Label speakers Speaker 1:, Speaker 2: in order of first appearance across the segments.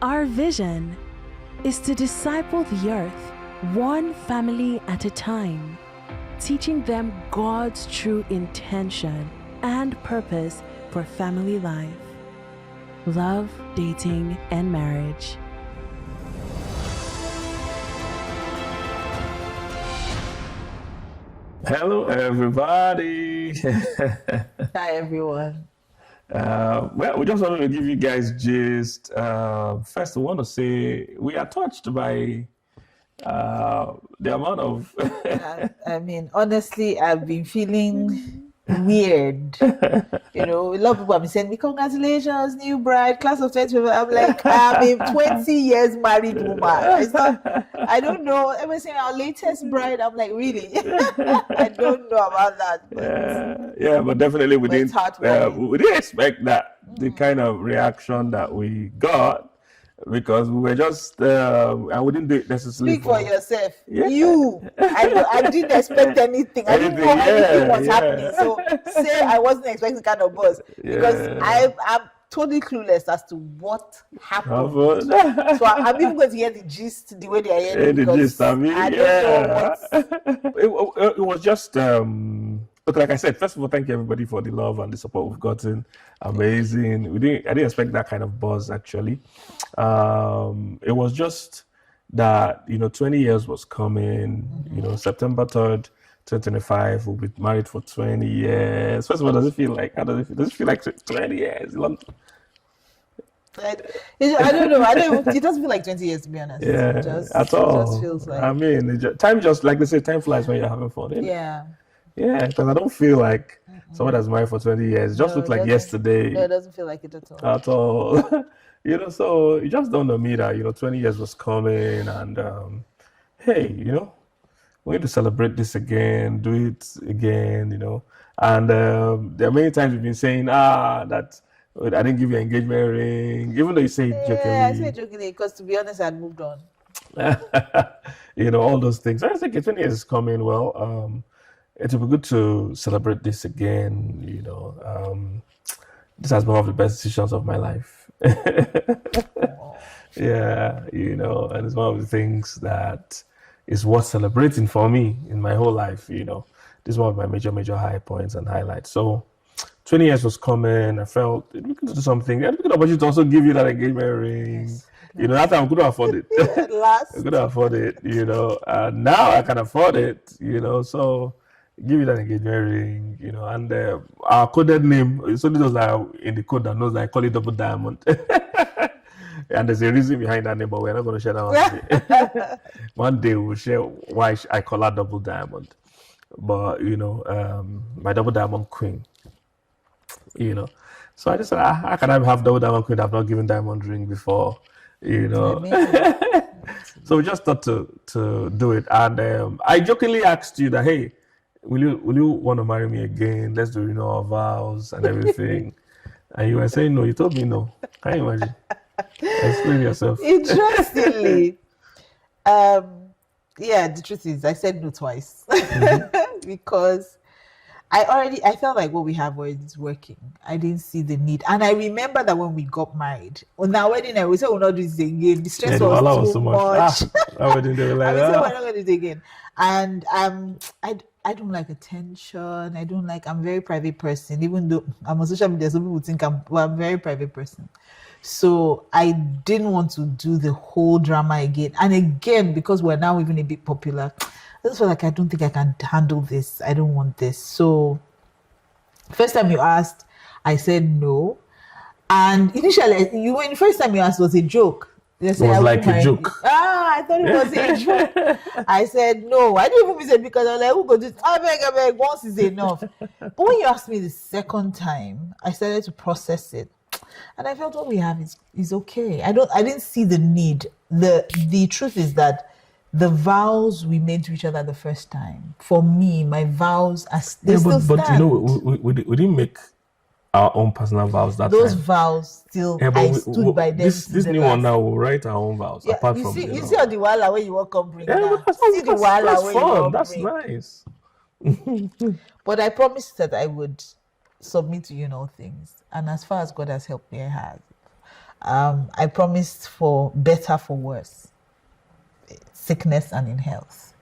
Speaker 1: Our vision is to disciple the earth, one family at a time, teaching them God's true intention and purpose for family life, love, dating, and marriage.
Speaker 2: Hello, everybody.
Speaker 3: Hi, everyone.
Speaker 2: Well, we just wanted to give you guys gist. First, I want to say we are touched by the amount of.
Speaker 3: I mean, honestly, I've been feeling weird. You know, a lot of people have been saying me, congratulations, new bride, class of 20. I'm like, I'm a 20 years married woman. I don't know. Everyone's saying our latest bride. I'm like, really? I don't know about that.
Speaker 2: Yeah, but definitely we
Speaker 3: it's
Speaker 2: didn't expect that, the kind of reaction that we got. Because we were just, and we didn't do it necessarily.
Speaker 3: Speak for yourself. Yeah. I didn't expect anything. I didn't know anything was happening. So say I wasn't expecting kind of buzz. Because I'm totally clueless as to what happened. So I'm even going to hear the gist the way they are hearing.
Speaker 2: The gist, I mean,
Speaker 3: I don't know what.
Speaker 2: It was just, like I said, first of all, thank you everybody for the love and the support we've gotten. Amazing. I didn't expect that kind of buzz actually. It was just that 20 years was coming. September 3rd, 2025. We'll be married for 20 years. First of all, does it feel like? How does it feel? Does it feel like 20 years?
Speaker 3: I don't know. It doesn't feel like 20 years, to be honest.
Speaker 2: Yeah, at all.
Speaker 3: It just feels like.
Speaker 2: I mean, time just like they say, time flies when you're having fun.
Speaker 3: Yeah.
Speaker 2: Yeah, because I don't feel like someone that's married for 20 years. It just looks like yesterday.
Speaker 3: No, it doesn't feel like it at all.
Speaker 2: At all. So you just don't know me that, 20 years was coming and, hey, we need to celebrate this again, do it again, And there are many times you've been saying, that I didn't give you an engagement ring, even though you say it jokingly.
Speaker 3: Yeah, I say it jokingly because, to be honest, I'd moved on.
Speaker 2: All those things. I think 20 years is coming. Well, it will be good to celebrate this again. This has been one of the best decisions of my life. Yeah, and it's one of the things that is worth celebrating for me in my whole life. This is one of my major high points and highlights. So 20 years was coming. I felt we could do something. I could opportunity to also give you that engagement ring. Yes. That time I couldn't afford it. I couldn't afford it, and now I can afford it, so give you that engagement ring, and our coded name, it's only those that are in the code that knows that I call it double diamond. And there's a reason behind that name, but we're not going to share that one today. One day we'll share why I call her double diamond. But, my double diamond queen, So I just said, how can I have double diamond queen? I've not given diamond ring before, So we just thought to do it. And I jokingly asked you that, hey, will you want to marry me again? Let's do our vows and everything. And you were saying no. You told me no. Can you imagine? Explain yourself.
Speaker 3: Interestingly, the truth is I said no twice because I felt like what we have already is working. I didn't see the need. And I remember that when we got married, on our wedding night, we said we'll not do this again. The stress was too much.
Speaker 2: Our wedding day, like
Speaker 3: we said we're not going to do it again. And I don't like attention. I'm a very private person. Even though I'm on social media, some people think I'm a very private person. So I didn't want to do the whole drama again. And again, because we're now even a bit popular, I just feel like I don't think I can handle this. I don't want this. So first time you asked, I said no. And initially, when the first time you asked, it was a joke.
Speaker 2: It was like a joke.
Speaker 3: I thought it was a joke. I said no. I didn't even say because I was like, who go do this? I beg, once is enough. But when you asked me the second time, I started to process it. And I felt what we have is okay. I didn't see the need. The truth is that the vows we made to each other the first time, for me, my vows are still stand.
Speaker 2: But we didn't make our own personal vows that
Speaker 3: those
Speaker 2: time.
Speaker 3: Vows still, I stood by them.
Speaker 2: This new one now will write our own vows.
Speaker 3: Yeah,
Speaker 2: apart
Speaker 3: you
Speaker 2: from
Speaker 3: see all the wala where you walk come bring.
Speaker 2: Yeah,
Speaker 3: now.
Speaker 2: that's fun. That's nice.
Speaker 3: But I promised that I would submit to you in all things, and as far as God has helped me, I have. I promised for better, for worse, sickness and in health,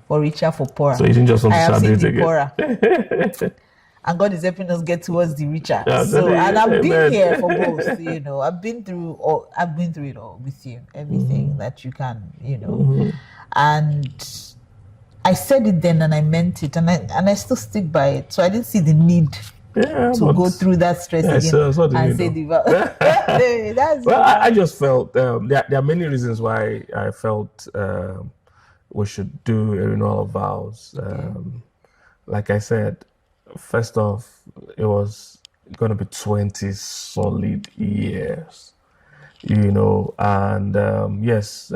Speaker 3: for richer, for poorer.
Speaker 2: So you didn't just want
Speaker 3: I
Speaker 2: to
Speaker 3: have
Speaker 2: start
Speaker 3: seen
Speaker 2: it
Speaker 3: the
Speaker 2: again.
Speaker 3: poorer. And God is helping us get towards the richer.
Speaker 2: Yeah,
Speaker 3: So, and I've been
Speaker 2: amen.
Speaker 3: here for both, you know. I've been through it all with you. Everything that you can, you know. And I said it then and I meant it, and I still stick by it. So I didn't see the need to go through that stress again and say the vow. That's
Speaker 2: well, I just felt there are many reasons why I felt we should do a renewal of vows. Like I said, first off, it was going to be 20 solid years, you know, and yes,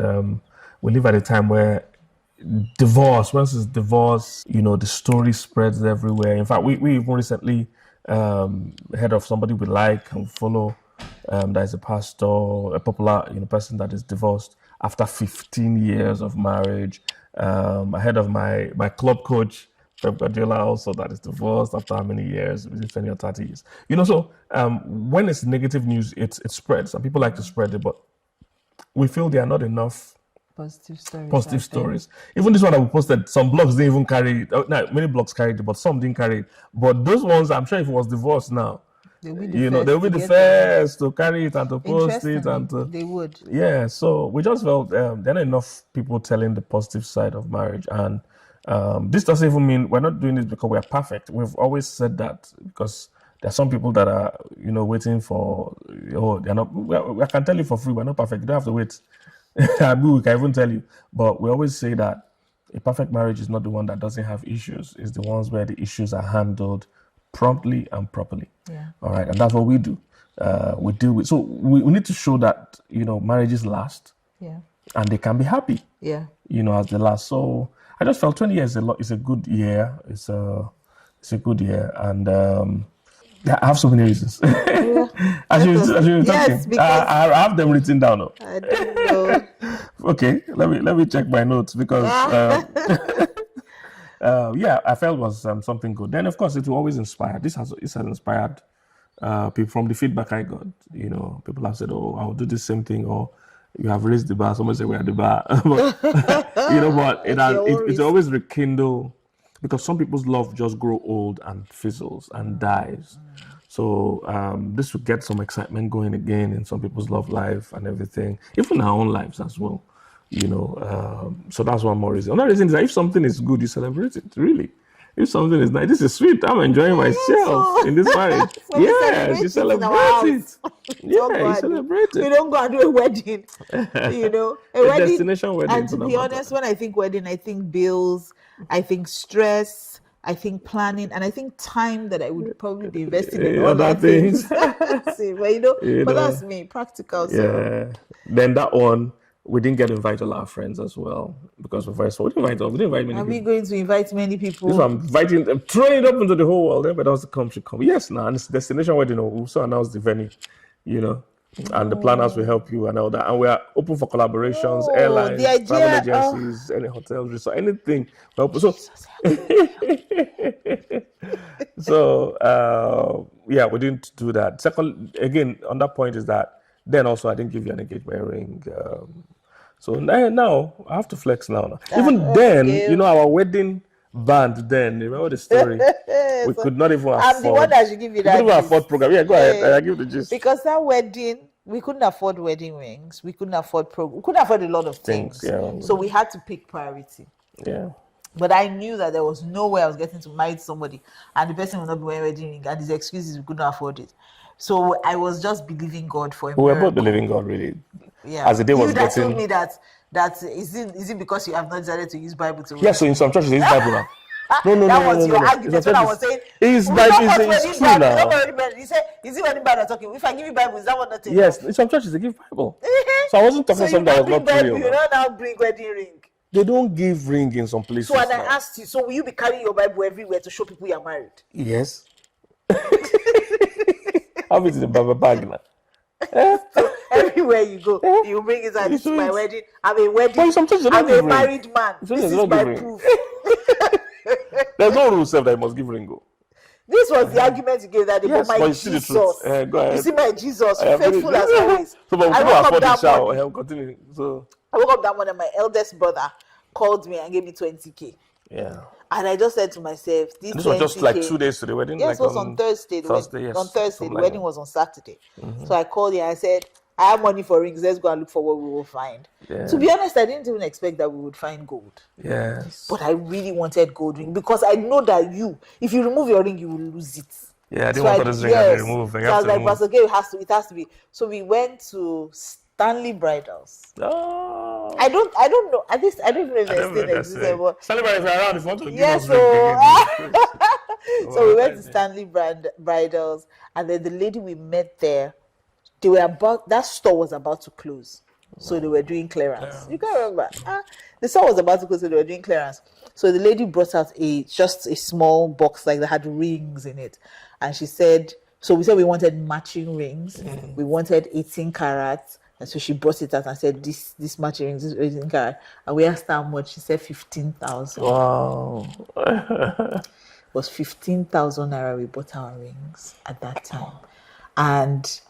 Speaker 2: we live at a time where once it's divorce, you know, the story spreads everywhere. In fact, we even recently heard of somebody we like and follow that is a pastor, a popular, you know, person that is divorced after 15 years of marriage. I heard of my club coach, Pep Guardiola, also, that is divorced after how many years? Within 20 or 30 years. You know, so when it's negative news, it spreads, and people like to spread it, but we feel there are not enough positive stories. Even this one that we posted, some blogs didn't even carry it. No, many blogs carried it, but some didn't carry it. But those ones, I'm sure if it was divorced now, they'll be the first to carry it and to post it, and
Speaker 3: they would.
Speaker 2: Yeah, so we just felt there are not enough people telling the positive side of marriage, and this doesn't even mean we're not doing this because we're perfect. We've always said that because there are some people that are, you know, waiting for, they're not. Well, I can tell you for free, we're not perfect. You don't have to wait. We can even tell you, but we always say that a perfect marriage is not the one that doesn't have issues. It's the ones where the issues are handled promptly and properly.
Speaker 3: Yeah.
Speaker 2: All right, and that's what we do. We deal with. So we need to show that, you know, marriages last.
Speaker 3: Yeah.
Speaker 2: And they can be happy.
Speaker 3: Yeah.
Speaker 2: You know, as they last. So I just felt 20 years is a good year. It's a good year, and yeah, I have so many reasons.
Speaker 3: Yeah.
Speaker 2: as you were
Speaker 3: Yes,
Speaker 2: talking,
Speaker 3: because
Speaker 2: I have them written down. No?
Speaker 3: I don't know.
Speaker 2: Okay, let me check my notes because yeah, I felt it was something good. Then of course it will always inspire. This has inspired people from the feedback I got. You know, people have said, "Oh, I'll do the same thing," or "You have raised the bar." Someone said, "We're at the bar," but, you know, but it always rekindle, because some people's love just grow old and fizzles and dies. So this will get some excitement going again in some people's love life and everything, even our own lives as well. You know, so that's one more reason. Another reason is that if something is good, you celebrate it. Really, if something is nice, this is sweet. I'm enjoying myself in this marriage.
Speaker 3: So
Speaker 2: Yes, you celebrate it. Yeah, you celebrate
Speaker 3: We
Speaker 2: it.
Speaker 3: don't go and do a wedding. You know, a
Speaker 2: A
Speaker 3: wedding.
Speaker 2: destination wedding.
Speaker 3: And to be honest, when I think wedding, I think bills, I think stress, I think planning, and I think time that I would probably be investing in all
Speaker 2: other
Speaker 3: that things.
Speaker 2: things.
Speaker 3: See, but you know, but
Speaker 2: know.
Speaker 3: that's me, practical. So
Speaker 2: Yeah. Then that one, we didn't get to invite all our friends as well because we didn't invite many
Speaker 3: are we
Speaker 2: people.
Speaker 3: going to invite many people?
Speaker 2: This one, I'm inviting them, throwing it up into the whole world. Everybody else to come should come. Yes, now, and it's destination wedding. We also announced the venue, you know, and the planners will help you and all that. And we are open for collaborations,
Speaker 3: Oh,
Speaker 2: airlines,
Speaker 3: the idea-
Speaker 2: travel agencies, any hotels, resort, anything. So, yeah, we didn't do that. Second, again, on that point is that then also I didn't give you an engagement ring. So now I have to flex now. Even then,
Speaker 3: okay.
Speaker 2: you know, our wedding band then, remember the story? We could not even afford.
Speaker 3: I'm the one that should give you
Speaker 2: We
Speaker 3: that.
Speaker 2: couldn't even
Speaker 3: gist.
Speaker 2: afford program. Yeah, go ahead. I give the gist.
Speaker 3: Because that wedding, we couldn't afford wedding rings. We couldn't afford we couldn't afford a lot of things.
Speaker 2: Yeah.
Speaker 3: So we had to pick priority.
Speaker 2: Yeah.
Speaker 3: But I knew that there was no way I was getting to marry somebody and the person would not be wearing wedding ring, and his excuses we couldn't afford it. So I was just believing God for a
Speaker 2: We were
Speaker 3: miracle.
Speaker 2: both believing God, really.
Speaker 3: Yeah.
Speaker 2: As the day was
Speaker 3: that
Speaker 2: getting.
Speaker 3: told me that is it because you have not decided to use Bible to
Speaker 2: Yeah, so in some churches they use Bible now. No.
Speaker 3: That was your argument when I was saying
Speaker 2: It's
Speaker 3: we
Speaker 2: Bible,
Speaker 3: don't want
Speaker 2: it's
Speaker 3: wedding
Speaker 2: true
Speaker 3: Bible,
Speaker 2: now.
Speaker 3: we don't want wedding Bible. He said, is it wedding Bible I'm talking? If I give you Bible, is that what not taking?
Speaker 2: Yes, in some churches they give Bible. So I wasn't talking something that was not
Speaker 3: Bible,
Speaker 2: real.
Speaker 3: you don't now bring wedding ring.
Speaker 2: They don't give ring in some places.
Speaker 3: So and I
Speaker 2: now.
Speaker 3: asked you, so will you be carrying your Bible everywhere to show people you're married?
Speaker 2: Yes. How is it in Bible bag now?
Speaker 3: So everywhere you go, you bring it and this is my wedding. I'm a wedding.
Speaker 2: But sometimes they don't
Speaker 3: I'm a
Speaker 2: give ring.
Speaker 3: married man.
Speaker 2: Sometimes
Speaker 3: This
Speaker 2: they
Speaker 3: is
Speaker 2: don't give
Speaker 3: my
Speaker 2: ring.
Speaker 3: proof.
Speaker 2: There's no rule self that you must give ring. Go.
Speaker 3: This was the argument you gave that day.
Speaker 2: Yes,
Speaker 3: but my
Speaker 2: but you see the
Speaker 3: Jesus,
Speaker 2: truth. Go ahead.
Speaker 3: you see my Jesus,
Speaker 2: I agree.
Speaker 3: faithful as always.
Speaker 2: So, but we
Speaker 3: I
Speaker 2: couldn't
Speaker 3: woke up
Speaker 2: afford the
Speaker 3: that
Speaker 2: shower.
Speaker 3: morning.
Speaker 2: Continue. So,
Speaker 3: I woke up that morning. My eldest brother called me and gave me 20K.
Speaker 2: yeah.
Speaker 3: And I just said to myself,
Speaker 2: This was just like 2 days to the wedding.
Speaker 3: Yes,
Speaker 2: like
Speaker 3: it was on Thursday.
Speaker 2: Yes,
Speaker 3: on Thursday. The
Speaker 2: like
Speaker 3: wedding was on Saturday. So I called him and I said, I have money for rings. Let's go and look for what we will find.
Speaker 2: Yeah.
Speaker 3: To be honest, I didn't even expect that we would find gold.
Speaker 2: Yes.
Speaker 3: But I really wanted gold ring because I know that if you remove your ring, you will lose it.
Speaker 2: Yeah, I didn't want this ring to be removed. So
Speaker 3: I was like, Pastor Gay, it has to be. So we went to Stanley Bridals.
Speaker 2: Oh.
Speaker 3: I don't know. At least I don't know if they're still existing. But
Speaker 2: Stanley Bridals are around. If you want to
Speaker 3: yes, so we went to Stanley Bridals, and then the lady we met there, that store was about to close, so they were doing clearance. You can't remember. The store was about to close, so they were doing clearance. So the lady brought out just a small box like that had rings in it, and she said, so we said we wanted matching rings. We wanted 18 carats. And so she brought it out and said, this matching rings, this 18 carat. And we asked her how much. She said 15,000.
Speaker 2: Wow.
Speaker 3: It was 15,000 naira we bought our rings at that time. And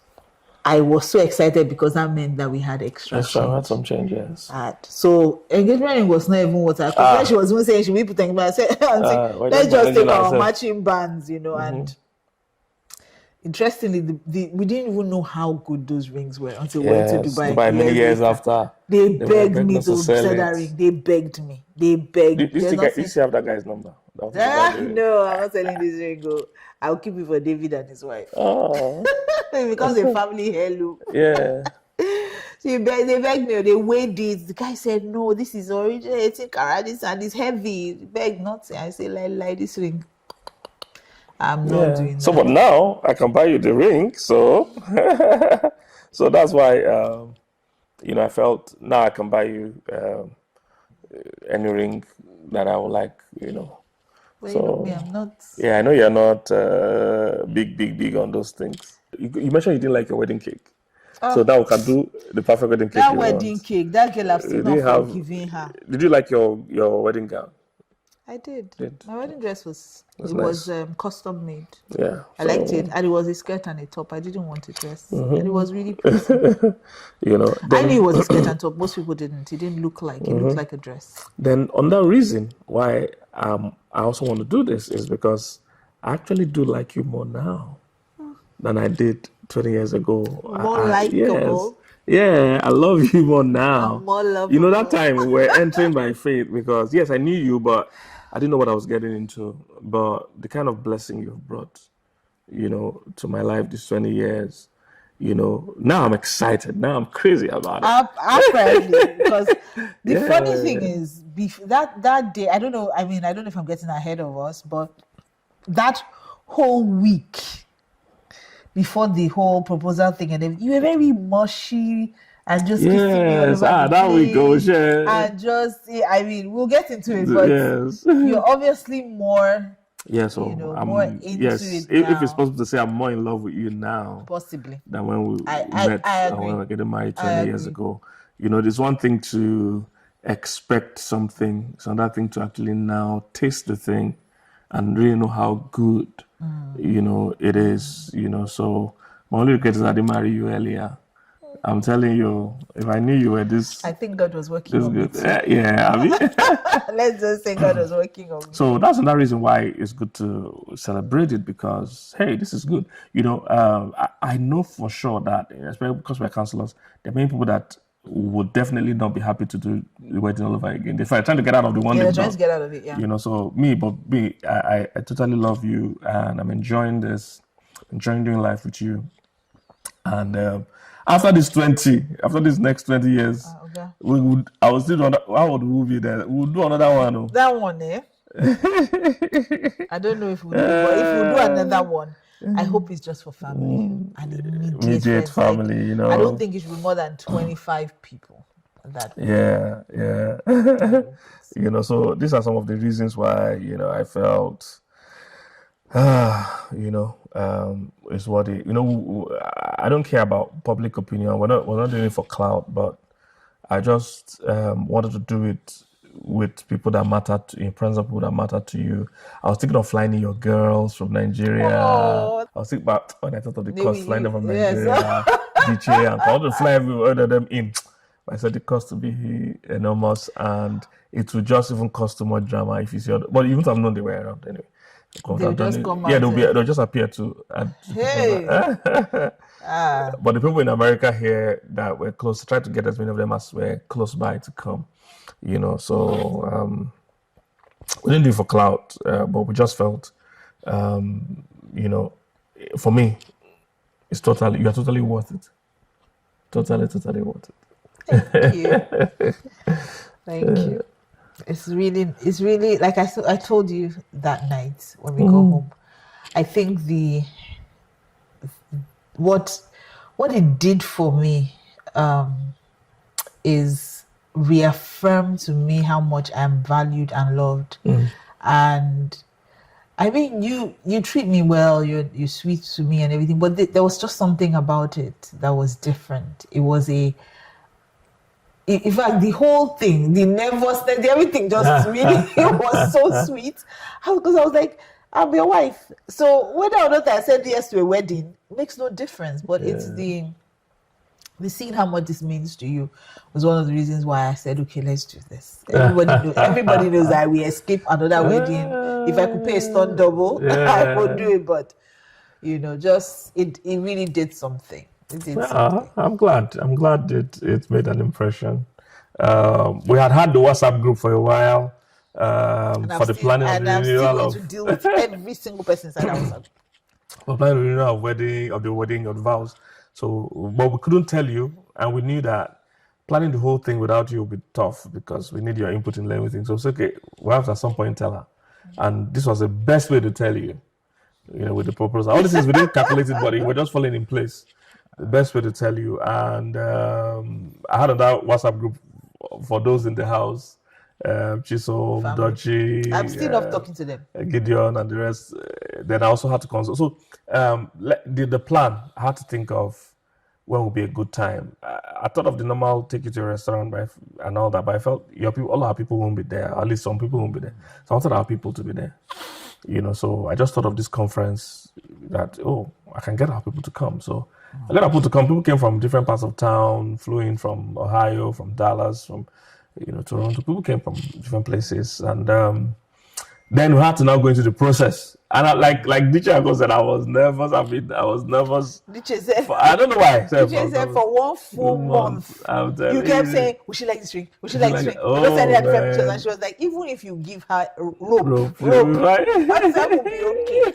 Speaker 3: I was so excited because that meant that we had extra change.
Speaker 2: I had some changes.
Speaker 3: So engagement ring was not even what I thought. When she was even saying she will put things, I said, let's just take our matching bands, and interestingly, we didn't even know how good those rings were until we went to Dubai.
Speaker 2: Many years after.
Speaker 3: They begged me to sell that ring. They begged me. They begged.
Speaker 2: You still have that guy's number?
Speaker 3: No, I'm not selling this ring. I'll keep it for David and his wife.
Speaker 2: Oh.
Speaker 3: It becomes a family heirloom.
Speaker 2: Yeah.
Speaker 3: So they begged me. They weighed it. The guy said, no, this is original 18 carat and it's heavy. They begged nothing. I say, like this ring. I'm not doing that.
Speaker 2: So, but now I can buy you the ring. So, so that's why, I felt now I can buy you any ring that I would like,
Speaker 3: Well,
Speaker 2: so,
Speaker 3: me, I'm not.
Speaker 2: Yeah, I know you're not big on those things. You mentioned you didn't like your wedding cake. So now we can do the perfect wedding cake.
Speaker 3: That wedding cake, that girl I've still not forgiven her.
Speaker 2: Did you like your wedding gown?
Speaker 3: I did. My wedding dress was custom made.
Speaker 2: Yeah,
Speaker 3: I liked it, and it was a skirt and a top. I didn't want a dress, and it was really pretty. I knew it was a skirt and top. Most people didn't. It didn't look like it looked like a dress.
Speaker 2: Then another reason why I also want to do this is because I actually do like you more now than I did 20 years ago.
Speaker 3: More likable.
Speaker 2: Yes. Yeah, I love you more now.
Speaker 3: I'm more lovable.
Speaker 2: That time we were entering by faith because, yes, I knew you, but I didn't know what I was getting into. But the kind of blessing you've brought, to my life these 20 years, now I'm excited. Now I'm crazy about it.
Speaker 3: Apparently, because the funny thing is, that day, I don't know if I'm getting ahead of us, but that whole week before the whole proposal thing and everything, you were very mushy and just kissing me all over the
Speaker 2: that we go,
Speaker 3: place. And just, we'll get into it, but you're obviously more.
Speaker 2: Yeah, so
Speaker 3: more into it now.
Speaker 2: If it's possible to say I'm more in love with you now,
Speaker 3: possibly,
Speaker 2: than when we met and when we were getting married 20 years ago. There's one thing to expect something, it's another thing to actually now taste the thing and really know how good it is. So my only regret is I didn't marry you earlier. I'm telling you, if I knew you were this,
Speaker 3: I think God was working on it.
Speaker 2: Let's
Speaker 3: just say God was working on me.
Speaker 2: So that's another reason why it's good to celebrate it, because hey, this is good. I know for sure that, especially because we're counselors, there are many people that would definitely not be happy to do the wedding all over again. They're trying to get out of the one.
Speaker 3: They're trying to get out of it. Yeah.
Speaker 2: So I totally love you, and I'm enjoying doing life with you, and. After this next 20 years, I will still do how would we be there? We'll do another one.
Speaker 3: That one, I don't know if we'll do it, but if we'll do another one, I hope it's just for family and immediate
Speaker 2: family.
Speaker 3: I don't think it should be more than 25 people.
Speaker 2: Yeah. So these are some of the reasons why I felt. Is what it. I don't care about public opinion. We're not doing it for clout, but I just wanted to do it with people that matter in presence of people that matter to you. I was thinking of flying in your girls from Nigeria.
Speaker 3: Oh.
Speaker 2: I was thinking about when I thought of the
Speaker 3: Maybe
Speaker 2: cost, flying them from
Speaker 3: yes.
Speaker 2: Nigeria, DJ, and I want to fly every of them in. I said the cost to be enormous, and it would just even cause too much drama if you see. But you wouldn't have known they were around anyway.
Speaker 3: They'll just come
Speaker 2: yeah,
Speaker 3: out.
Speaker 2: they'll just appear to.
Speaker 3: Hey.
Speaker 2: But the people in America here that were close, tried to get as many of them as were close by to come. You know, so we didn't do it for clout, but we just felt, you know, for me, you are totally worth it. Totally worth it.
Speaker 3: Thank you. Thank you. It's really like I told you that night when we go home. I think what it did for me is reaffirm to me how much I'm valued and loved. And I mean, you treat me well, you're sweet to me and everything, but there was just something about it that was different. It was in fact, the whole thing, the nervousness, everything just really, it was so sweet. Because I was like, I'm your wife. So whether or not I said yes to a wedding makes no difference. But it's the seeing how much this means to you was one of the reasons why I said, okay, let's do this. Everybody knows that we escape another wedding. If I could pay a stunt double, I would do it. But, you know, just, it really did something.
Speaker 2: I'm glad it made an impression. We had the WhatsApp group for a while for the planning of the renewal
Speaker 3: of... to deal with every single person inside that WhatsApp.
Speaker 2: For planning the renewal of the wedding of vows. So, but we couldn't tell you, and we knew that planning the whole thing without you would be tough because we need your input in everything. So it's okay. We have to at some point tell her, and this was the best way to tell you, you know, with the proposal. All this is we didn't calculate it, but we're just falling in place. The best way to tell you. And I had another WhatsApp group for those in the house, Chisom, Dodgy.
Speaker 3: I'm still not talking to them.
Speaker 2: Gideon and the rest. Then I also had to consult. So the plan, I had to think of when would be a good time. I thought of the normal take you to a restaurant and all that, but I felt all our people won't be there. At least some people won't be there. So I wanted our people to be there. You know, so I just thought of this conference that, I can get our people to come. So I got our people to come. People came from different parts of town, flew in from Ohio, from Dallas, from, Toronto. People came from different places. And then we had to now go into the process. And like Dicha said, I was nervous. I was nervous.
Speaker 3: Dicha said,
Speaker 2: I don't know why.
Speaker 3: Dicha said for one full month, you kept saying, "Would she like this ring? Would she like this ring?" And she was like, "Even if you give her rope, right? That would be okay."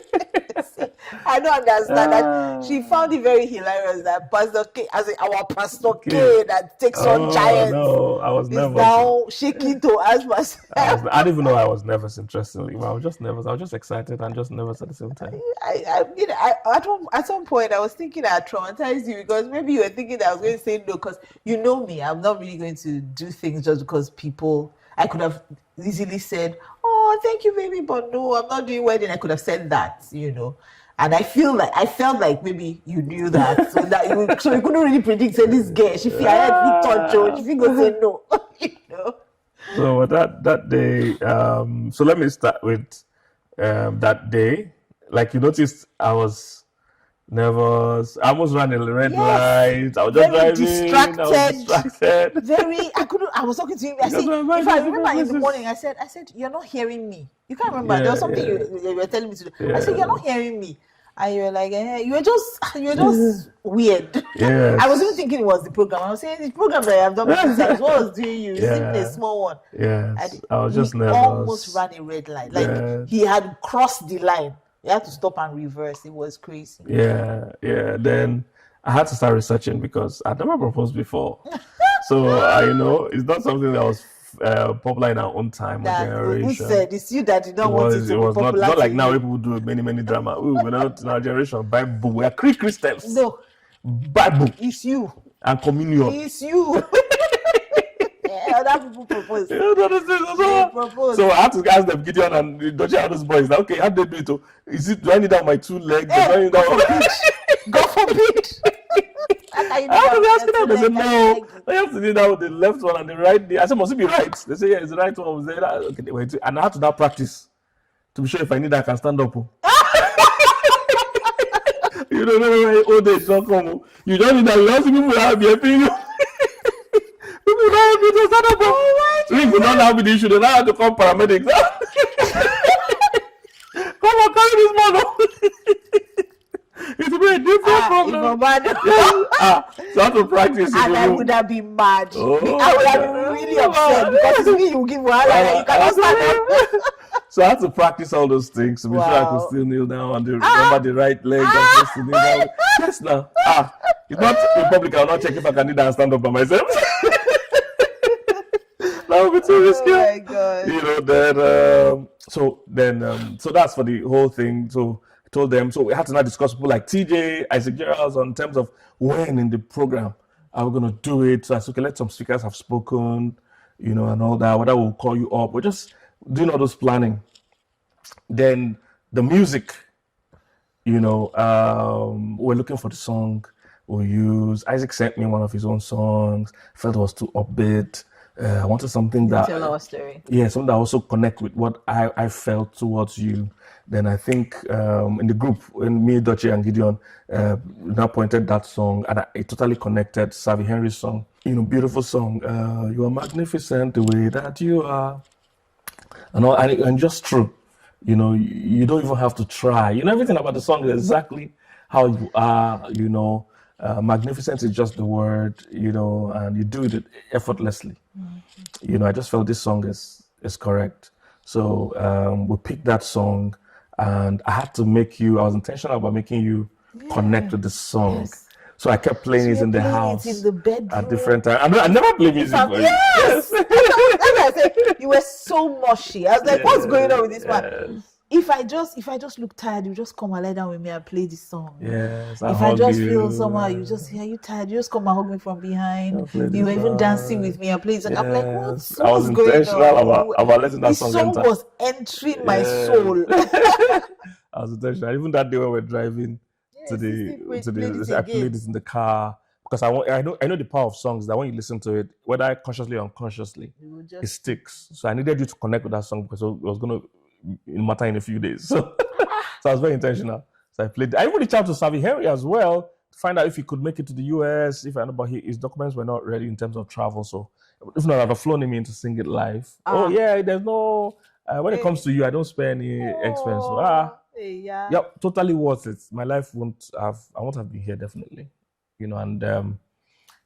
Speaker 3: I don't understand that. She found it very hilarious that Pastor K, our Pastor K, that takes on giants.
Speaker 2: No, I was nervous.
Speaker 3: Now shaking to ask myself.
Speaker 2: I didn't even know I was nervous. Interestingly, I was just nervous. I was just excited and just nervous at the same time.
Speaker 3: At some point, I was thinking I traumatized you because maybe you were thinking that I was going to say no because you know me. I'm not really going to do things just because people. I could have easily said, "Oh, thank you, baby," but no, I'm not doing wedding. I could have said that, And I felt like maybe you knew that, so you couldn't really predict. Say this girl, she feel I had big touch, she go say no,
Speaker 2: So that day, so let me start with that day. Like you noticed, I was nervous. I almost ran a red light. I was just driving. I was distracted.
Speaker 3: I was talking to him. I said, if I remember in the morning, I said, you're not hearing me. You can't remember. There was something you were telling me to do. Yeah. I said, you're not hearing me. And you were like, you were just weird.
Speaker 2: Yes.
Speaker 3: I was even thinking it was the program. I was saying the program that I have done many times. What was doing you? Even a small one.
Speaker 2: Yes. I was just nervous.
Speaker 3: Almost ran a red light. Like he had crossed the line. You had to stop and reverse. It was crazy.
Speaker 2: Yeah. Then I had to start researching because I'd never proposed before. So it's not something that was popular in our own time or generation.
Speaker 3: Who said it's you that did not want it to be popular?
Speaker 2: Not like now people do many drama. We're not in our generation. Bible. We are Christians.
Speaker 3: No.
Speaker 2: Bible.
Speaker 3: It's you.
Speaker 2: And communion.
Speaker 3: It's you. Other people propose.
Speaker 2: So I had to ask them, Gideon and Dodgy, how those boys. Okay, how do they do it? Do I need out my two legs?
Speaker 3: God forbid. can you
Speaker 2: I have to be
Speaker 3: do
Speaker 2: asking them. They said, no, I have to do that with the left one and the right. I said, must it be right? They say, yeah, it's the right one. I said, okay, wait. And I have to now practice to be sure if I need, I can stand up. You don't know when old age don't come. You don't need that. You don't see people have your opinion. People don't have to stand up. People don't have the issue. They don't have to call paramedics. Come on, carry this man up. It will be a different problem. So I have to practice.
Speaker 3: And I would have been mad. I would have been really upset because it's me you give wahala. You cannot stand up.
Speaker 2: So I had to practice all those things to be sure I could still kneel down and remember the right leg. I'm supposed to kneel down. Yes, now. It's not in public. I'll not check if I can kneel down and stand up by myself. That would be too risky.
Speaker 3: Oh my God.
Speaker 2: You know, so that's for the whole thing. So I told them. So we had to now discuss people like TJ, Isaac Gerald, on terms of when in the program are we going to do it. So I said, okay, let some speakers have spoken, you know, and all that. Whether we'll call you up. We're just doing all those planning. Then the music, you know, we're looking for the song we'll use. Isaac sent me one of his own songs. Felt it was too upbeat. I wanted something that
Speaker 3: tell our story.
Speaker 2: Yeah, something that also connect with what I felt towards you. Then I think in the group, when me, Doche, and Gideon now pointed that song, and it totally connected. Savvy Henry's song, you know, beautiful song. You are magnificent the way that you are. And just true, you know, you don't even have to try. You know, everything about the song is exactly how you are, you know. Magnificent is just the word, you know, and you do it effortlessly. You know, I just felt this song is correct. So we picked that song, and I had to I was intentional about making you connect with the song. Yes. So I kept playing it in the house,
Speaker 3: in the bedroom
Speaker 2: at different times. I never play music for you.
Speaker 3: Yes. That's why I said you were so mushy. I was like, what's going on with this man? If I just look tired, you just come and lie down with me and play this song.
Speaker 2: Yes.
Speaker 3: If I just feel somehow, you just are you tired? You just come and hug me from behind. You were even dancing with me and playing. Yes. I'm like, what's
Speaker 2: I was intentional about letting that song enter.
Speaker 3: The song was entering my soul.
Speaker 2: I was intentional. Even that day when we were driving I played it in the car because I know the power of songs that when you listen to it, whether consciously or unconsciously, it sticks. So I needed you to connect with that song because it was going to matter in a few days. So I was very intentional. So I played. I even reached out to Savvy Henry as well to find out if he could make it to the US. If I know, but his documents were not ready in terms of travel. So if not, I'd have flown him in to sing it live. Oh yeah, there's no. When it comes to you, I don't spare any expense. So, yep, totally worth it. My life I won't have been here definitely. You know, and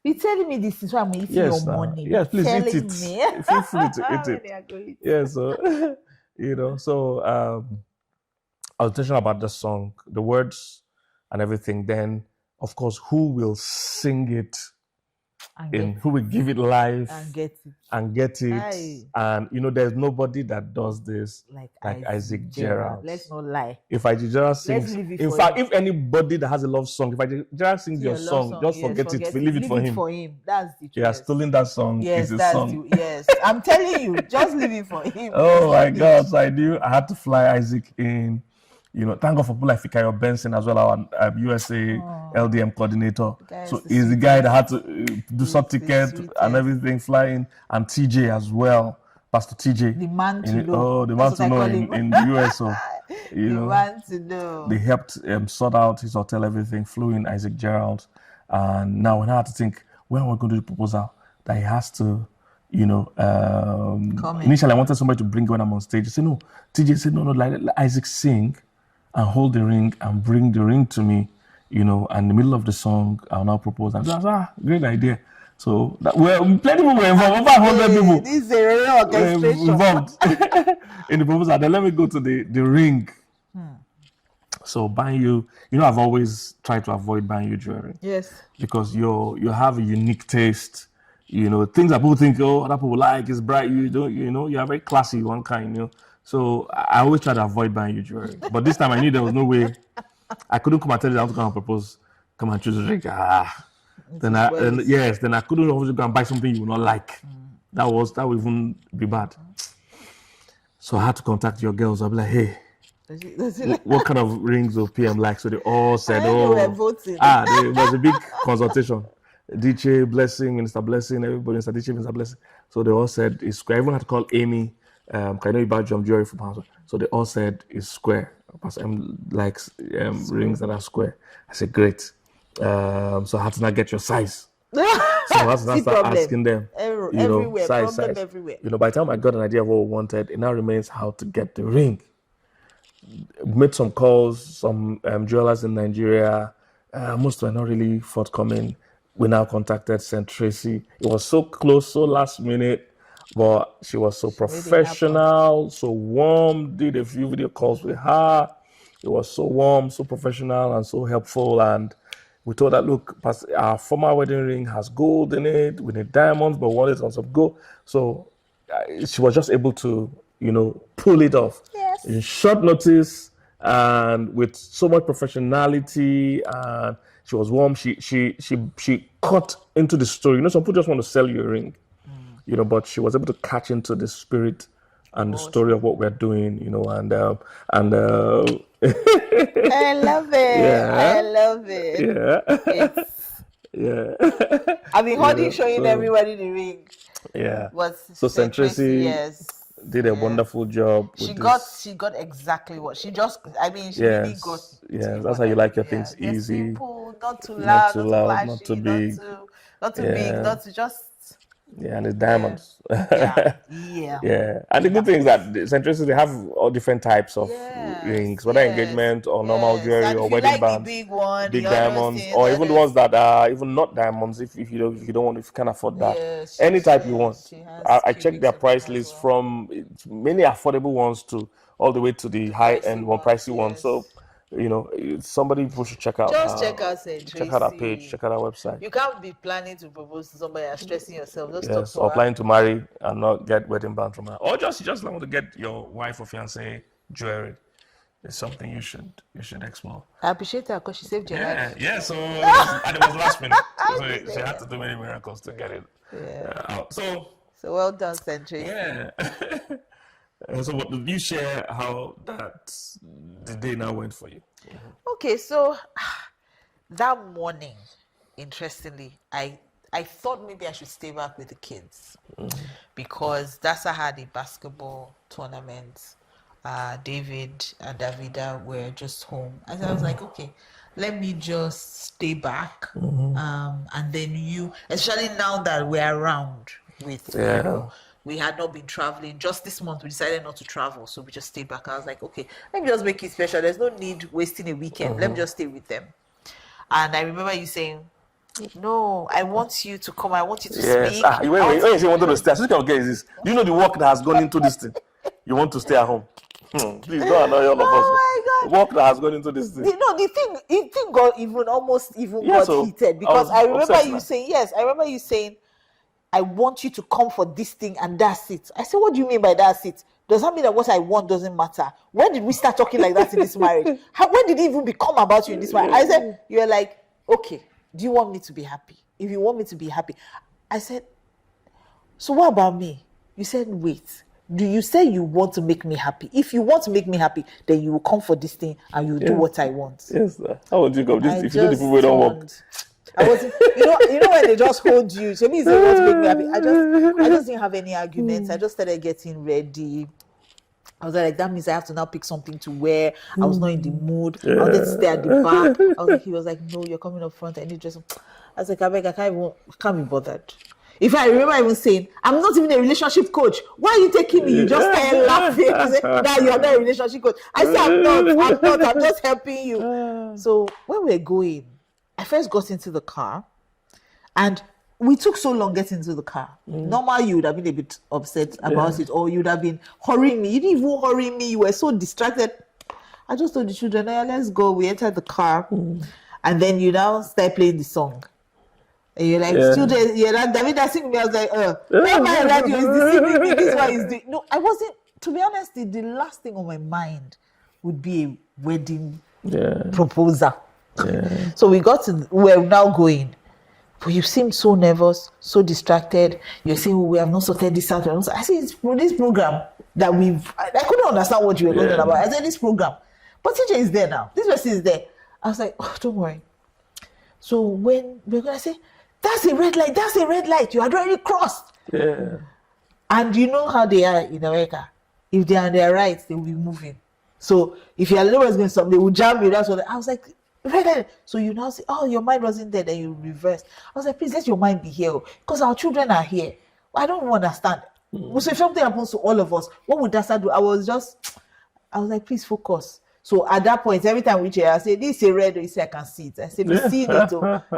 Speaker 3: you're telling me this is why I'm eating your money.
Speaker 2: Yes, please eat it. Feel free to eat it. Yeah, so you know, so I was intentional about the song, the words and everything. Then, of course, who will sing it? Who will give it life and get it.
Speaker 3: Aye.
Speaker 2: And you know, there's nobody that does this like Isaac Gerald.
Speaker 3: Let's not lie.
Speaker 2: If Isaac Gerald sings, in fact, if anybody that has a love song, if Isaac Gerald sings your song, just forget it. Leave it for him.
Speaker 3: That's the truth.
Speaker 2: He has stolen that song.
Speaker 3: Yes,
Speaker 2: it's a song.
Speaker 3: Yes, I'm telling you, just leave it for him.
Speaker 2: Oh my God! So I had to fly Isaac in. You know, thank God for people like Fikayo Benson as well, our USA LDM coordinator. So he's the guy that had to do some ticket and everything, flying, and TJ as well, Pastor TJ.
Speaker 3: The man to know.
Speaker 2: The man to know in the US. So, you know,
Speaker 3: man to know.
Speaker 2: They helped sort out his hotel, everything, flew in Isaac Gerald. And now we had to think, when we're going to do the proposal, that he has to, you know, initially I wanted somebody to bring when I'm on stage. I said, no. TJ said, no, let Isaac sing and hold the ring and bring the ring to me, you know, and in the middle of the song, I'll now propose. And I was great idea. So plenty people were involved, over 100 people.
Speaker 3: This is a real orchestration.
Speaker 2: Involved in the proposal. Then let me go to the ring. So buying you know, I've always tried to avoid buying you jewelry.
Speaker 3: Yes.
Speaker 2: Because you have a unique taste. You know, things that people think, other people like, is bright. You don't, you know, you're very classy, one kind, you know. So I always try to avoid buying you jewelry. But this time I knew there was no way. I couldn't come and tell you I want to come and propose. Come and choose a ring. Then I couldn't obviously go and buy something you would not like. That would even be bad. So I had to contact your girls. I'll be like, hey, what kind of rings will PM like? So they all said,
Speaker 3: They were voting.
Speaker 2: there was a big consultation. DJ Blessing, Minister Blessing, everybody, Minister DJ, Minister Blessing. So they all said it's square. Everyone had to call Amy. I know about John Jory from House. So they all said it's square. Pastor M likes rings that are square. I said, great. So I had to now get your size. So I had to now start asking them.
Speaker 3: Everywhere,
Speaker 2: size.
Speaker 3: Everywhere.
Speaker 2: By the time I got an idea of what we wanted, it now remains how to get the ring. Made some calls, some jewelers in Nigeria. Most were not really forthcoming. We now contacted St. Tracy. It was so close, so last minute, but she was so professional, so warm. Did a few video calls with her. It was so warm, so professional, and so helpful. And we told her, look, our former wedding ring has gold in it. We need diamonds, but we want it on some gold. So she was just able to, pull it off.
Speaker 3: Yes.
Speaker 2: In short notice and with so much professionality, and she was warm. She cut into the story. Some people just want to sell you a ring, but she was able to catch into the spirit and the story of what we're doing, and
Speaker 3: I love it.
Speaker 2: Yeah.
Speaker 3: I love it.
Speaker 2: Yeah.
Speaker 3: I've been holding, showing everybody the ring.
Speaker 2: Yeah.
Speaker 3: So
Speaker 2: St. Tracy,
Speaker 3: yes,
Speaker 2: did a wonderful job.
Speaker 3: She got exactly what she just. She really got.
Speaker 2: Yes, that's how you like your things easy.
Speaker 3: Simple, not too loud,
Speaker 2: not too big,
Speaker 3: not too big, not too just.
Speaker 2: Yeah, and it's diamonds.
Speaker 3: Yeah.
Speaker 2: Yeah. And the good thing is that St. Tracy, they have all different types of rings, whether engagement or normal jewelry or wedding bands,
Speaker 3: big one,
Speaker 2: big diamonds, or even the ones that are even not diamonds. If you can't afford that, any type you want. I checked their price list from many affordable ones to all the way to the high end one, pricey one. So. Somebody should check out.
Speaker 3: Just check out St. Tracy.
Speaker 2: Check out our page. Check out our website.
Speaker 3: You can't be planning to propose to somebody and stressing yourself. Just talk to
Speaker 2: or
Speaker 3: her.
Speaker 2: planning to marry and not get wedding band from her, or just want to get your wife or fiance jewelry. It's something you should explore.
Speaker 3: I appreciate her because she saved your life.
Speaker 2: Yeah. So and it was last minute, so she had to do many miracles to get it out. So
Speaker 3: well done, St. Tracy.
Speaker 2: Yeah. So what did you share how the day now went for you?
Speaker 3: Okay, so that morning, interestingly, I thought maybe I should stay back with the kids because Dasa had a basketball tournament. David and Davida were just home. And I was like, okay, let me just stay back. And then you, especially now that we're around with people. We had not been traveling. Just this month, we decided not to travel. So we just stayed back. I was like, okay, let me just make it special. There's no need wasting a weekend. Let me just stay with them. And I remember you saying, no, I want you to come. I want you to speak.
Speaker 2: When you say you wanted to stay, I get is this. Do you know the work that has gone into this thing? You want to stay at home? Please don't annoy all of us.
Speaker 3: Oh my God.
Speaker 2: The work that has gone into this thing.
Speaker 3: The thing got almost heated because I remember you saying, I want you to come for this thing and that's it. I said, what do you mean by that's it? Does that mean that what I want doesn't matter? When did we start talking like that in this marriage? When did it even become about you in this marriage? I said, you're like, okay, do you want me to be happy? If you want me to be happy. I said, so what about me? You said, wait, do you say you want to make me happy? If you want to make me happy, then you will come for this thing and you do what I want.
Speaker 2: Yes, sir. How would you go? If you do the people don't work.
Speaker 3: I was, when they just hold you, to me, they want to make me happy. I just didn't have any arguments. I just started getting ready. I was like, that means I have to now pick something to wear. I was not in the mood. I wanted to stay at the back. He was like, no, you're coming up front. I need to dress. I was like, I can't be bothered. If I remember even saying, I'm not even a relationship coach. Why are you taking me? You just started laughing. You say, no, you're not a relationship coach. I said, I'm not. I'm just helping you. So when we're going, I first got into the car and we took so long getting into the car. Normal, you would have been a bit upset about it, or you'd have been hurrying me. You didn't even hurry me. You were so distracted. I just told the children, let's go. We entered the car. And then you now start playing the song. And you're like, children, David, I think me. I was like, my radio is deceiving me. This one is doing. No, I wasn't, to be honest, the last thing on my mind would be a wedding proposal. So we're now going. But you seemed so nervous, so distracted. You're saying, we have not sorted this out. I said, it's for this program that I couldn't understand what you were talking about. I said, this program. But TJ is there now. This person is there. I was like, oh, don't worry. So when we're going to say, that's a red light, that's a red light. You had already crossed.
Speaker 2: Yeah.
Speaker 3: And you know how they are in America. If they are on their right, they will be moving. So if your lower is going to stop, they will jam you. That's what I was like, red light. So you now say, oh, your mind wasn't there, then you reverse. I was like, please let your mind be here. Because our children are here. I don't understand. So if something happens to all of us, what would that do? I was like, please focus. So at that point, every time we check, I say, this is a red, you say, I can see it. I say, we see it.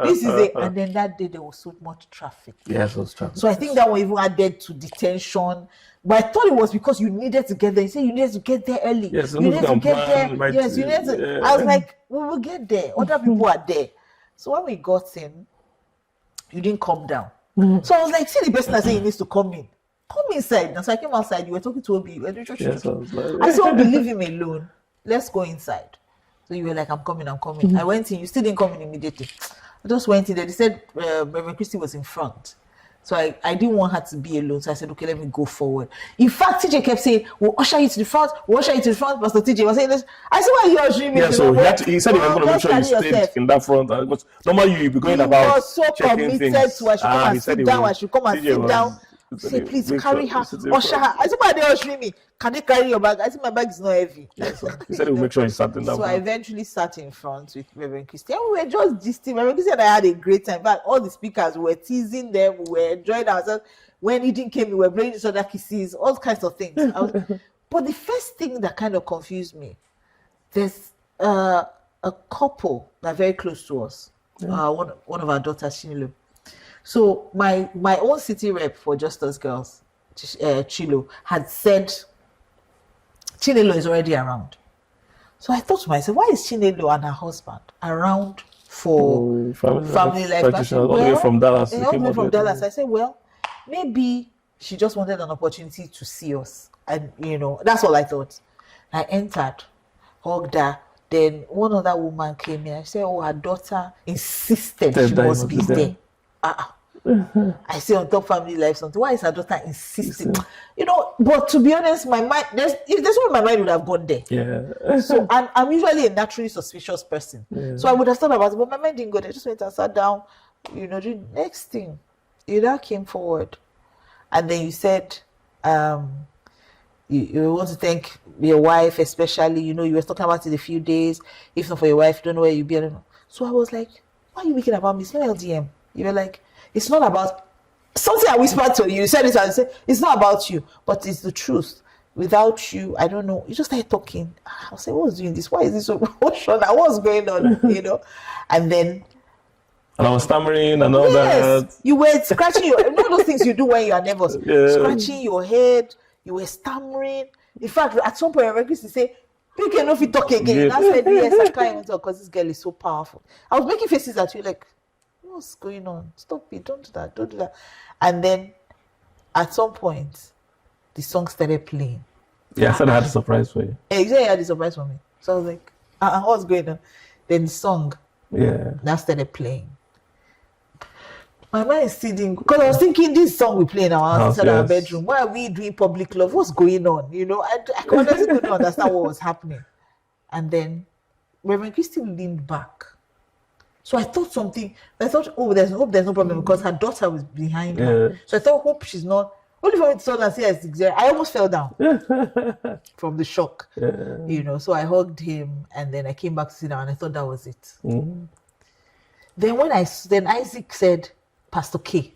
Speaker 3: This is it. And then that day, there was so much traffic.
Speaker 2: Yes, it was traffic.
Speaker 3: So I think that one even added to the tension. But I thought it was because you needed to get there. You said you needed to get there early.
Speaker 2: Yes,
Speaker 3: you needed to get there. Yes, you needed to.
Speaker 2: Yeah.
Speaker 3: I was like, we will get there. Other people are there. So when we got in, you didn't come down. So I was like, see the person that said he needs to come in. Come inside. And so I came outside. You were talking to Obi.
Speaker 2: Yes,
Speaker 3: I said, Obi, leave him alone. Let's go inside. So you were like, I'm coming. I went in. You still didn't come in immediately. I just went in there. They said Reverend Christy was in front. So I didn't want her to be alone. So I said, okay, let me go forward. In fact, TJ kept saying, we'll usher you to the front. We'll usher you to the front. Pastor TJ was saying this. I said, why are you ushering me?
Speaker 2: Yeah, so he said he was going to make sure you stayed in that front. Because normally you'd be going about
Speaker 3: He was so committed
Speaker 2: things.
Speaker 3: to I should come and sit down. I should come and sit down. Say, please carry her, usher her. I said, why are they ushering me? Can they carry your bag? I said, my bag is not heavy.
Speaker 2: Yeah, so he said he would make sure he sat in that
Speaker 3: So
Speaker 2: front.
Speaker 3: I eventually sat in front with Reverend Christy. And we were just gisting. Reverend Christy and I had a great time. But all the speakers were teasing them. We were enjoying ourselves. When Eden came, we were blowing each other kisses, all kinds of things. But the first thing that kind of confused me, there's a couple that are very close to us. Yeah. One of our daughters, Chinelo. So my own city rep for Just Us Girls, Chilo, had said Chinelo is already around. So I thought to myself, why is Chinelo and her husband around for family life?
Speaker 2: All the way from Dallas.
Speaker 3: All the way from Dallas. I said, well, maybe she just wanted an opportunity to see us. And, that's all I thought. I entered, hugged her. Then one other woman came in. I said, oh, her daughter insisted she must be there. I say on Top Family Life something. Why is her daughter insisting? But to be honest, my mind, there's one my mind would have gone there.
Speaker 2: Yeah.
Speaker 3: So I'm usually a naturally suspicious person. Yeah. So I would have thought about it, but my mind didn't go there. I just went and sat down. The next thing, you now came forward, and then you said, you want to thank your wife, especially. You were talking about it a few days. If not for your wife, you don't know where you'd be. I don't know. So I was like, why are you making about me? It's not LDM. You were like, it's not about something I whispered to you. You said it, and I said, it's not about you, but it's the truth. Without you, I don't know. You just started talking. I was like, what's doing this? Why is this so emotional? What's going on? And then.
Speaker 2: And I was stammering and all that.
Speaker 3: You were scratching those things you do when you are nervous. Yeah. Scratching your head. You were stammering. In fact, at some point, I remember to say, you cannot talk again. I said, yes, I can't even talk because this girl is so powerful. I was making faces at you like, what's going on? Stop it. Don't do that. Don't do that. And then at some point, the song started playing.
Speaker 2: Yeah, I said I had a surprise for you.
Speaker 3: Yeah, you said you had a surprise for me. So I was like, what's going on? Then the song now started playing. My mind is sitting because I was thinking this song we play in our house inside our bedroom. Why are we doing public love? What's going on? I honestly couldn't understand what was happening. And then Reverend Christy leaned back. So I thought oh, there's no problem because her daughter was behind her. So I thought, hope she's not. Only for me to turn and say, I almost fell down from the shock. Yeah. So I hugged him and then I came back to sit down and I thought that was it. Mm-hmm. Then Isaac said, Pastor K.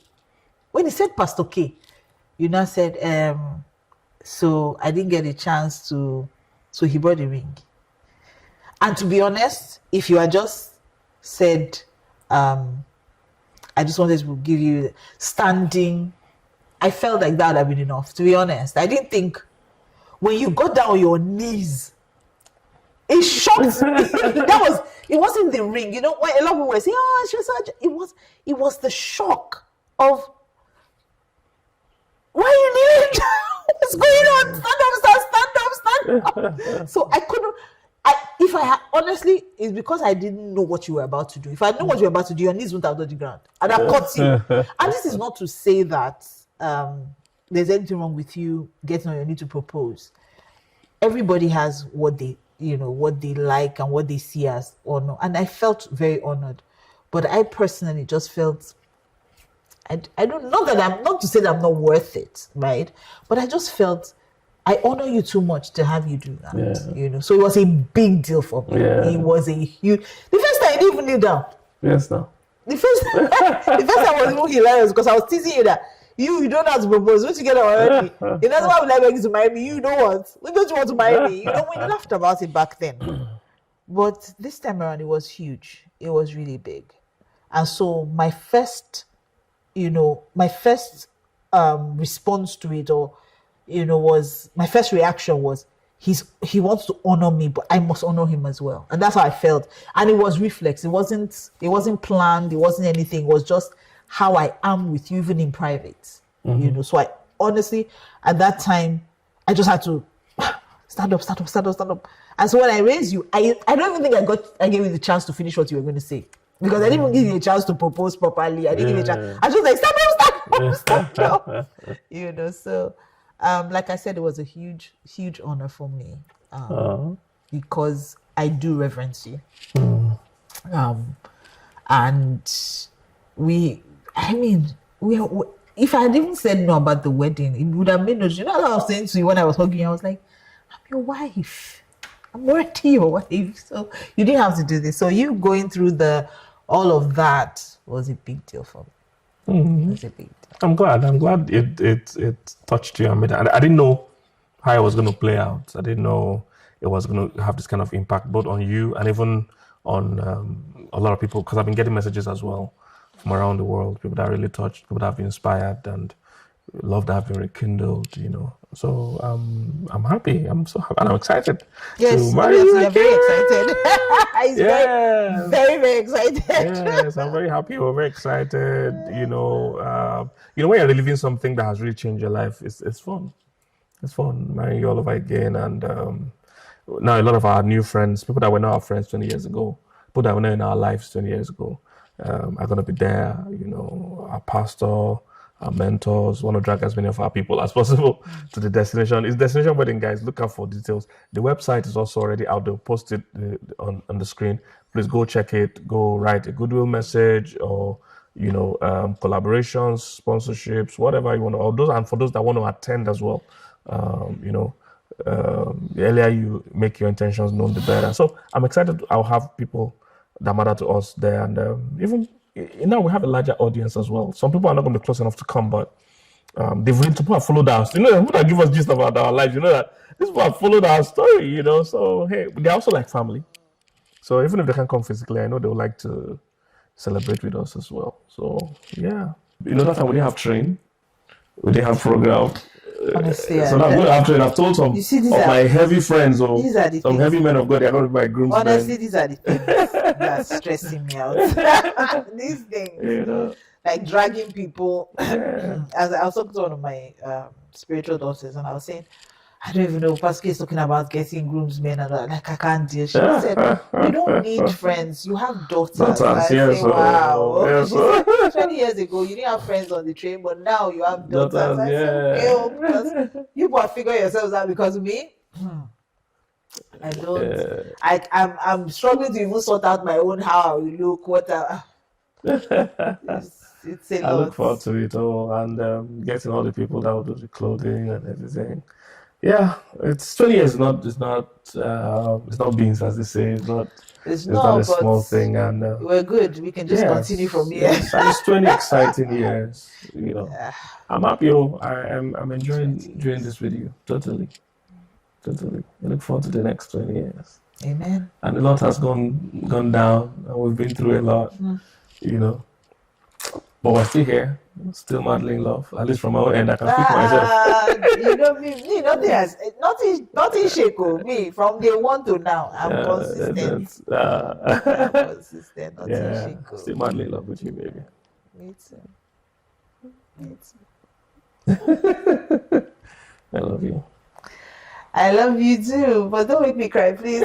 Speaker 3: When he said Pastor K, you now said, so I didn't get a chance so he brought the ring. And to be honest, if you had just said, I just wanted to give you standing, I felt like that would have been enough, to be honest. I didn't think, when you got down on your knees, it shocked me. It wasn't the ring. When a lot of people were saying, it was the shock of, why are you kneeling down? What's going on? Stand up. So I couldn't, if I honestly, it's because I didn't know what you were about to do. If I knew what you were about to do, your knees wouldn't have touched the ground. And I caught you. And this is not to say that there's anything wrong with you getting on your knee to propose. Everybody has what they, what they like and what they see as honor. And I felt very honored. But I personally just felt, I don't know that not to say that I'm not worth it, right? But I just felt I honor you too much to have you do that, So it was a big deal for me.
Speaker 2: Yeah.
Speaker 3: It was a huge. The first time I didn't even kneel down.
Speaker 2: Yes, no.
Speaker 3: The first time was even hilarious because I was teasing you that you don't have to propose. Once you get already, it doesn't why would I beg you to marry me. You don't want. We don't want to marry me. We laughed about it back then. But this time around, it was huge. It was really big, and so my first response to it, or was my first reaction was he wants to honor me, but I must honor him as well. And that's how I felt. And it was reflex. It wasn't planned, it wasn't anything. It was just how I am with you, even in private. So I honestly, at that time, I just had to stand up. And so when I raised you, I don't even think I gave you the chance to finish what you were going to say. Because I didn't even give you a chance to propose properly. I didn't give you a chance. I was just like, stand up. So like I said, it was a huge, huge honor for me because I do reverence you. And if I had even said no about the wedding, it would have made no. You know what I was saying to you when I was hugging you? I was like, I'm your wife. I'm already your wife. So you didn't have to do this. So you going through all of that was a big deal for me. It was a big deal.
Speaker 2: I'm glad it touched you. I didn't know how it was going to play out. I didn't know it was going to have this kind of impact both on you and even on a lot of people, because I've been getting messages as well from around the world, people that are really touched, people that have been inspired and love that have been rekindled, So I'm happy. I'm so happy and I'm excited.
Speaker 3: Yes,
Speaker 2: to marry
Speaker 3: you're very excited. He's
Speaker 2: yes.
Speaker 3: very, very excited.
Speaker 2: Yes, I'm very happy. We're very excited. When you're reliving something that has really changed your life, it's fun. It's fun marrying you all over again. And now a lot of our new friends, people that were not our friends 20 years ago, people that were not in our lives 20 years ago, are going to be there. Our pastor, our mentors want to drag as many of our people as possible to the destination. It's Destination Wedding, guys. Look out for details. The website is also already out there. Post it on the screen. Please go check it. Go write a goodwill message or collaborations, sponsorships, whatever you want to. And for those that want to attend as well, the earlier you make your intentions known, the better. So I'm excited. I'll have people that matter to us there, and even now we have a larger audience as well. Some people are not going to be close enough to come, but people have followed us. People that give us gist about our lives. That these people have followed our story. So hey, they're also like family. So even if they can't come physically, I know they would like to celebrate with us as well. So yeah, that time we didn't have train, we didn't have program.
Speaker 3: Honestly,
Speaker 2: so now I'm going after it. I've told some of my heavy friends or some heavy men of God, they're going to be my groomsmen.
Speaker 3: Honestly, these are the things that's stressing me out. These things, like dragging people. As I was talking to one of my spiritual daughters, and I was saying, I don't even know. Pastor is talking about getting groomsmen, and like I can't deal. She said, "You don't need friends. You have daughters." I say, "Wow."
Speaker 2: Yes.
Speaker 3: She said, 20 years ago, you didn't have friends on the train, but now you have daughters. I said, because you both figure yourselves out because of me. I don't. I'm struggling to even sort out my own how I will look. It's a lot.
Speaker 2: I look forward to it all and getting all the people that will do the clothing and everything. Yeah, it's 20 years. It's not beans, as they say. It's not a small thing, and
Speaker 3: we're good. We can just continue from here.
Speaker 2: Yes, and it's 20 exciting years. I'm happy. I'm enjoying doing this with you. Totally. I look forward to the next 20 years.
Speaker 3: Amen.
Speaker 2: And a lot has gone down, and we've been through a lot. But we're still here, still madly in love. At least from our end, I can speak for myself.
Speaker 3: Nothing shake me from day one to now. I'm consistent. I'm consistent. Nothing shake.
Speaker 2: Still madly in love with you, baby.
Speaker 3: Me too.
Speaker 2: I love you.
Speaker 3: I love you too, but don't make me cry, please.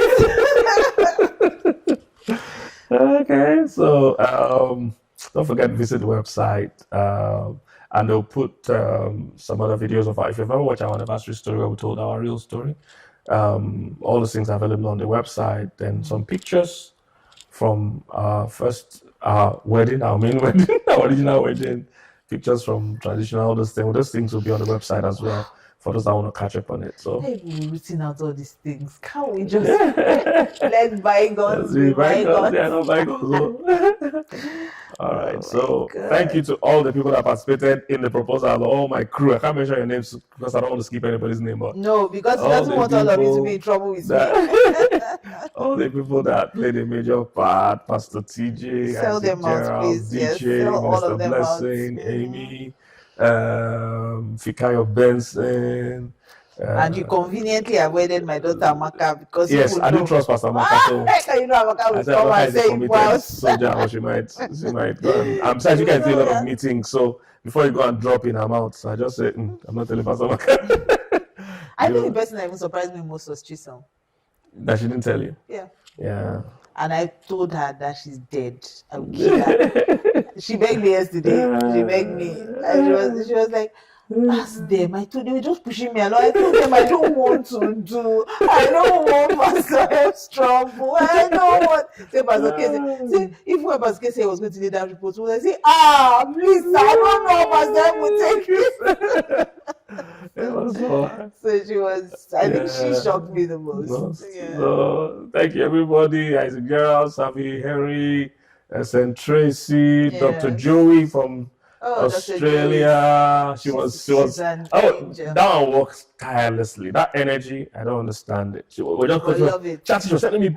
Speaker 2: Okay, so don't forget to visit the website, and they'll put some other videos of our. If you've ever watched our anniversary story where we told our real story, all those things are available on the website. Then some pictures from our first wedding, our main wedding, our original wedding, pictures from traditional, all those things. Those things will be on the website as well for those that want to catch up on it. So
Speaker 3: Hey, we're rooting out all these things. Can't we just let bygones be bygones?
Speaker 2: Yeah, not bygones. So. All right. So thank you to all the people that participated in the proposal, all my crew. I can't mention your names because I don't want to skip anybody's name, but
Speaker 3: No, because he
Speaker 2: all
Speaker 3: doesn't
Speaker 2: the
Speaker 3: want all of you to
Speaker 2: people
Speaker 3: be in trouble with me.
Speaker 2: that- all the people that played a major part, Pastor TJ,
Speaker 3: Sell
Speaker 2: Isaac
Speaker 3: them out,
Speaker 2: Gerald,
Speaker 3: please. Yes,
Speaker 2: DJ,
Speaker 3: sell all
Speaker 2: Minister
Speaker 3: of them
Speaker 2: Blessing,
Speaker 3: out.
Speaker 2: Amy, Fikayo Benson.
Speaker 3: And you conveniently avoided my daughter Amaka because
Speaker 2: Yes,
Speaker 3: you
Speaker 2: I do
Speaker 3: know.
Speaker 2: trust Pastor Amaka. So
Speaker 3: You know Amaka
Speaker 2: I
Speaker 3: will
Speaker 2: said,
Speaker 3: come
Speaker 2: Amaka
Speaker 3: and
Speaker 2: is a
Speaker 3: say
Speaker 2: committed
Speaker 3: vows.
Speaker 2: soldier, or she might go. And besides, you guys do a lot of meetings, so before you go and drop in her mouth, so I just said, I'm not telling Pastor Amaka.
Speaker 3: I think the person that even surprised me most was Chisom.
Speaker 2: That she didn't tell you.
Speaker 3: Yeah.
Speaker 2: Yeah.
Speaker 3: And I told her that she's dead. I would kill her. She begged me yesterday. She begged me. And she was like, ask them. I told they were just pushing me along. I told them I don't want to do. I don't want Pastor F's trouble. I don't want. Say Pastor K say if when Pastor K say was going to lay down reports, would I say, please, I don't know how Pastor F will take this.
Speaker 2: It was so hard.
Speaker 3: So she was. I think she shocked me the most.
Speaker 2: So thank you everybody. Isaac Gerald, Savi, Henry, SN Tracy, Dr. Joey from Australia. She was
Speaker 3: an angel.
Speaker 2: that one works tirelessly. That energy, I don't understand it. She was just chatting. She was sending me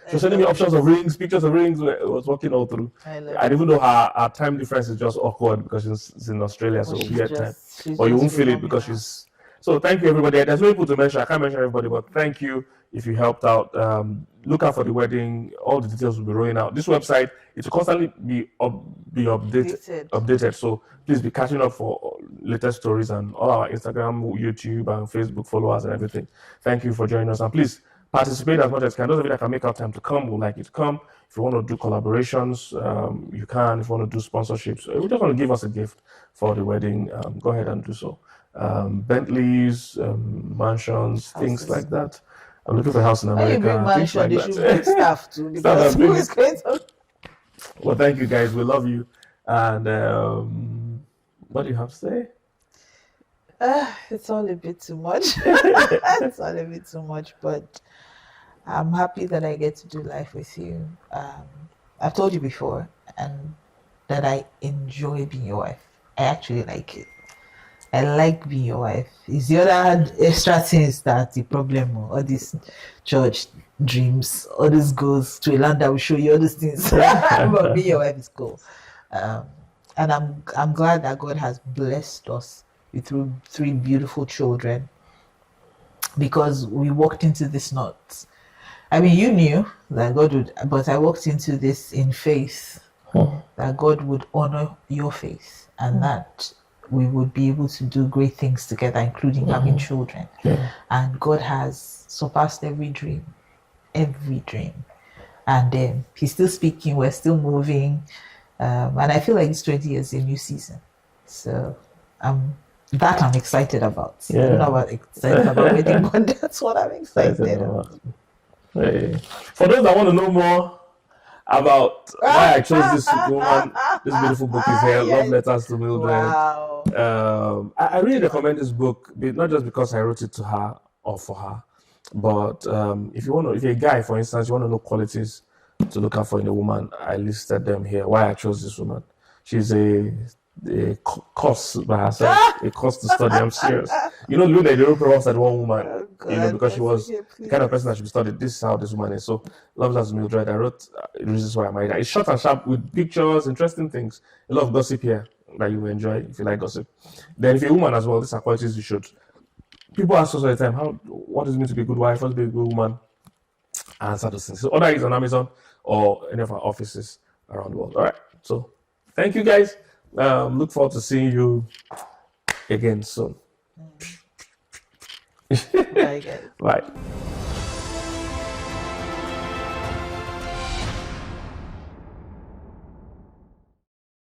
Speaker 2: she was sending me options of rings, pictures of rings. It was working all through. And even though her time difference is just awkward because she's in Australia, so we get time. But you won't feel it because she's. So thank you everybody. There's no people to mention. I can't mention everybody, but thank you if you helped out. Look out for the wedding. All the details will be rolling out. This website, it will constantly be updated. So please be catching up for latest stories and all our Instagram, YouTube, and Facebook followers and everything. Thank you for joining us, and please participate as much as you can. Those of you that can make out time to come, would like you to come. If you want to do collaborations, you can. If you want to do sponsorships, if you just want to give us a gift for the wedding, go ahead and do so. Bentleys, mansions, things like that. I'm looking for a house in America.
Speaker 3: When you bring mansion,
Speaker 2: like
Speaker 3: they should bring staff too. Because who is going to...
Speaker 2: Well, thank you guys. We love you. And what do you have to say?
Speaker 3: It's all a bit too much. It's all a bit too much, but I'm happy that I get to do life with you. I've told you before, and that I enjoy being your wife. I actually like it. I like being your wife. It's the other extra things that the problem, all these church dreams, all these goals to a land that will show you all these things. But being your wife is cool. And I'm glad that God has blessed us with three beautiful children, because we walked into this not. I mean, you knew that God would, but I walked into this in faith that God would honor your faith and that we would be able to do great things together, including having children. And God has surpassed every dream. And He's still speaking, we're still moving. And I feel like it's 20 years, a new season. So I'm excited about. I don't know about excited about wedding, but that's what I'm excited about.
Speaker 2: Hey. For those that want to know more about why I chose this woman, this beautiful book is here, Love Letters to Mildred.
Speaker 3: Wow.
Speaker 2: I really recommend this book, not just because I wrote it to her or for her, but if you're a guy, for instance, you want to know qualities to look out for in a woman, I listed them here. Why I chose this woman. She's a course by herself, a course to study. I'm serious. You know, look at the Europe said one woman, because she was the kind of person that should be studied. This is how this woman is. So, Love Letters to Mildred. I wrote the reasons why I married her. It's short and sharp with pictures, interesting things. A lot of gossip here that you will enjoy if you like gossip. Then, if you're a woman as well, these are qualities you should. People ask us all the time, what does it mean to be a good wife? What does it mean to be a good woman? Answer those things. So, order is on Amazon or any of our offices around the world. All right. So, thank you guys. Look forward to seeing you again soon.
Speaker 3: Bye, guys.
Speaker 2: Bye.